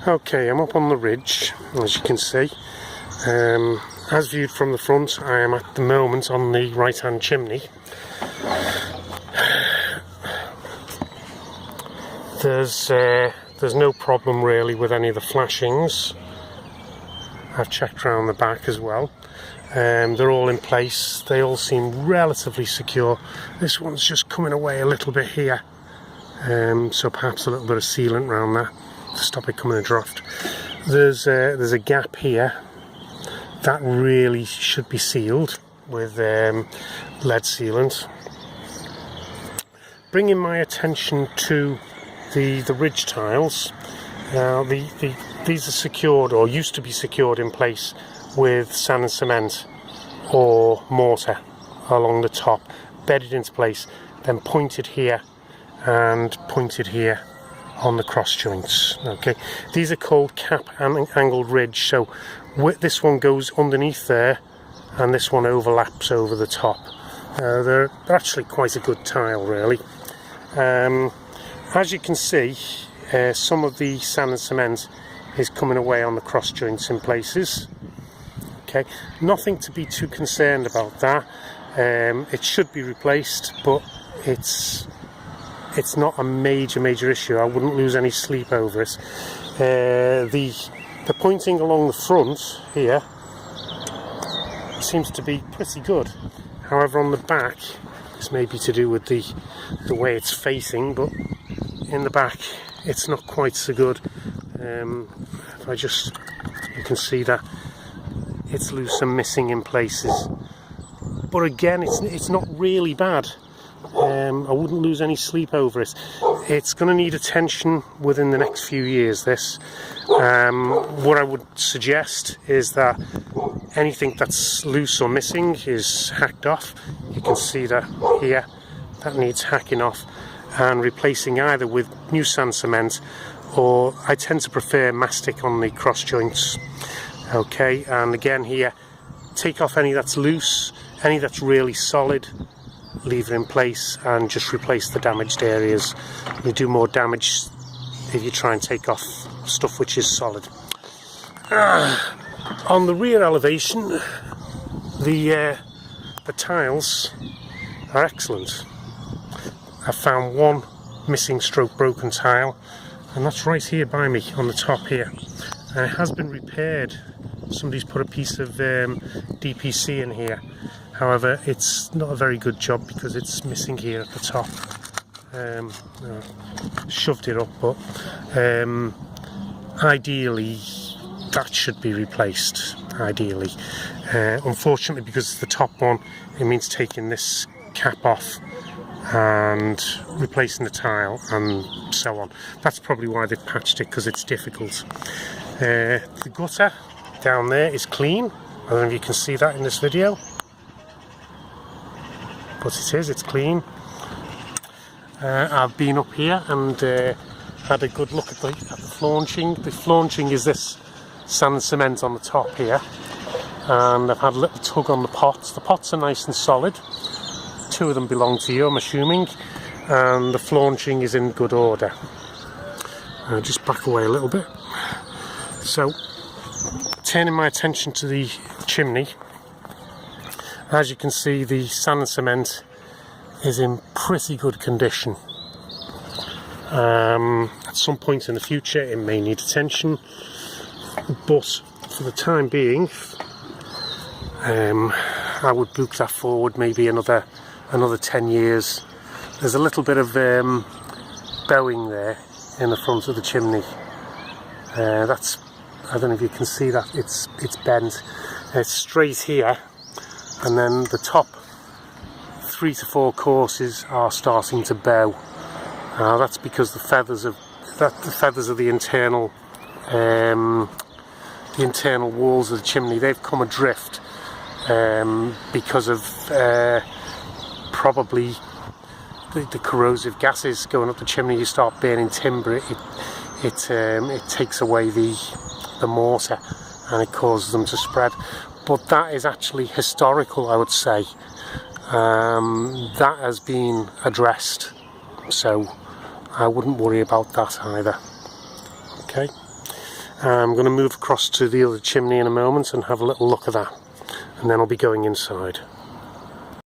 Okay, I'm up on the ridge, as you can see. As viewed from the front, I am at the moment on the right hand chimney. There's no problem really with any of the flashings. I've checked around the back as well. They're all in place. They all seem relatively secure. This one's just coming away a little bit here, so perhaps a little bit of sealant around that to stop it coming a draft. There's a gap here that really should be sealed with lead sealant. Bringing my attention to the ridge tiles. Now these are secured, or used to be secured in place, with sand and cement or mortar along the top, bedded into place, then pointed here and pointed here on the cross joints. Okay, these are called cap angled ridge, so this one goes underneath there and this one overlaps over the top. They're actually quite a good tile really. As you can see, some of the sand and cement is coming away on the cross joints in places. Okay, nothing to be too concerned about that. It should be replaced, but it's not a major issue. I wouldn't lose any sleep over it. The pointing along the front here seems to be pretty good. However, on the back, this may be to do with the way it's facing, but in the back it's not quite so good. If you can see that it's loose and missing in places, but again it's not really bad. I wouldn't lose any sleep over it. It's going to need attention within the next few years, this. What I would suggest is that anything that's loose or missing is hacked off. You can see that here, that needs hacking off and replacing either with new sand cement, or I tend to prefer mastic on the cross joints. Okay, and again here, take off any that's loose, any that's really solid, leave it in place and just replace the damaged areas. You do more damage if you try and take off stuff which is solid. On the rear elevation, the tiles are excellent. I found one missing stroke broken tile, and that's right here by me on the top here, and it has been repaired. Somebody's put a piece of DPC in here. However, it's not a very good job because it's missing here at the top. Shoved it up, but ideally that should be replaced. Ideally, unfortunately, because it's the top one, it means taking this cap off and replacing the tile and so on. That's probably why they've patched it, because it's difficult. The gutter down there is clean. I don't know if you can see that in this video, but it's clean. I've been up here and had a good look at the flaunching. The flaunching is this sand and cement on the top here, and I've had a little tug on the pots. The pots are nice and solid. Two of them belong to you, I'm assuming, and the flaunching is in good order. Just back away a little bit. So, turning my attention to the chimney, as you can see, the sand and cement is in pretty good condition. At some point in the future it may need attention, but for the time being I would book that forward maybe another 10 years. There's a little bit of bowing there in the front of the chimney. That's, I don't know if you can see that, it's bent. It's straight here, and then the top 3 to 4 courses are starting to bow. That's because the feathers of the internal walls of the chimney, they've come adrift because of probably the corrosive gases going up the chimney. You start burning timber, it takes away the mortar and it causes them to spread. But that is actually historical, I would say. That has been addressed, so I wouldn't worry about that either. Okay. I'm going to move across to the other chimney in a moment and have a little look at that, and then I'll be going inside.